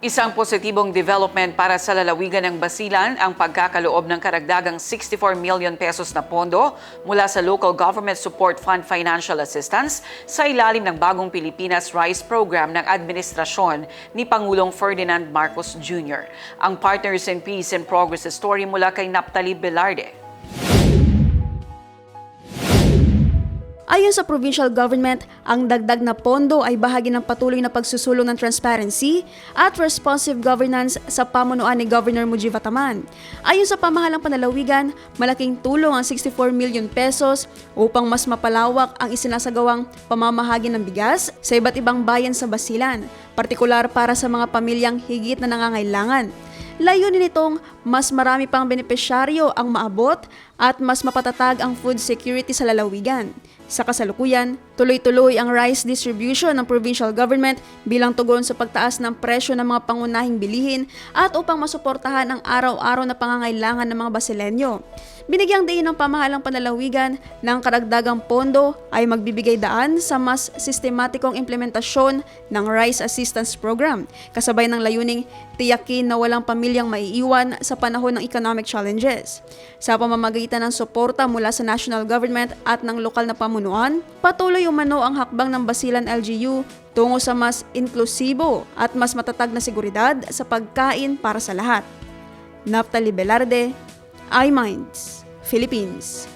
Isang positibong development para sa lalawigan ng Basilan ang pagkakaloob ng karagdagang 64 million pesos na pondo mula sa Local Government Support Fund Financial Assistance sa ilalim ng Bagong Pilipinas Rice Program ng administrasyon ni Pangulong Ferdinand Marcos Jr. Ang Partners in Peace and Progress story mula kay Naphtali Velarde. Ayon sa provincial government, ang dagdag na pondo ay bahagi ng patuloy na pagsusulong ng transparency at responsive governance sa pamunuan ni Governor Mujib Ataman. Ayon sa pamahalang panlalawigan, malaking tulong ang 64 million pesos upang mas mapalawak ang isinasagawang pamamahagi ng bigas sa iba't ibang bayan sa Basilan, partikular para sa mga pamilyang higit na nangangailangan. Layunin nitong mas marami pang benepisyaryo ang maabot at mas mapatatag ang food security sa lalawigan. Sa kasalukuyan, tuloy-tuloy ang rice distribution ng provincial government bilang tugon sa pagtaas ng presyo ng mga pangunahing bilihin at upang masuportahan ang araw-araw na pangangailangan ng mga Basileño. Binigyang diin ng pamahalang panlalawigan ng karagdagang pondo ay magbibigay daan sa mas sistematikong implementasyon ng Rice Assistance Program, kasabay ng layuning tiyakin na walang pamilyang maiiwan sa panahon ng economic challenges. Sa pamamagitan ng suporta mula sa national government at ng lokal na pamunuan, patuloy umano ang hakbang ng Basilan LGU tungo sa mas inklusibo at mas matatag na seguridad sa pagkain para sa lahat. Naphtali Velarde, iMinds, Philippines.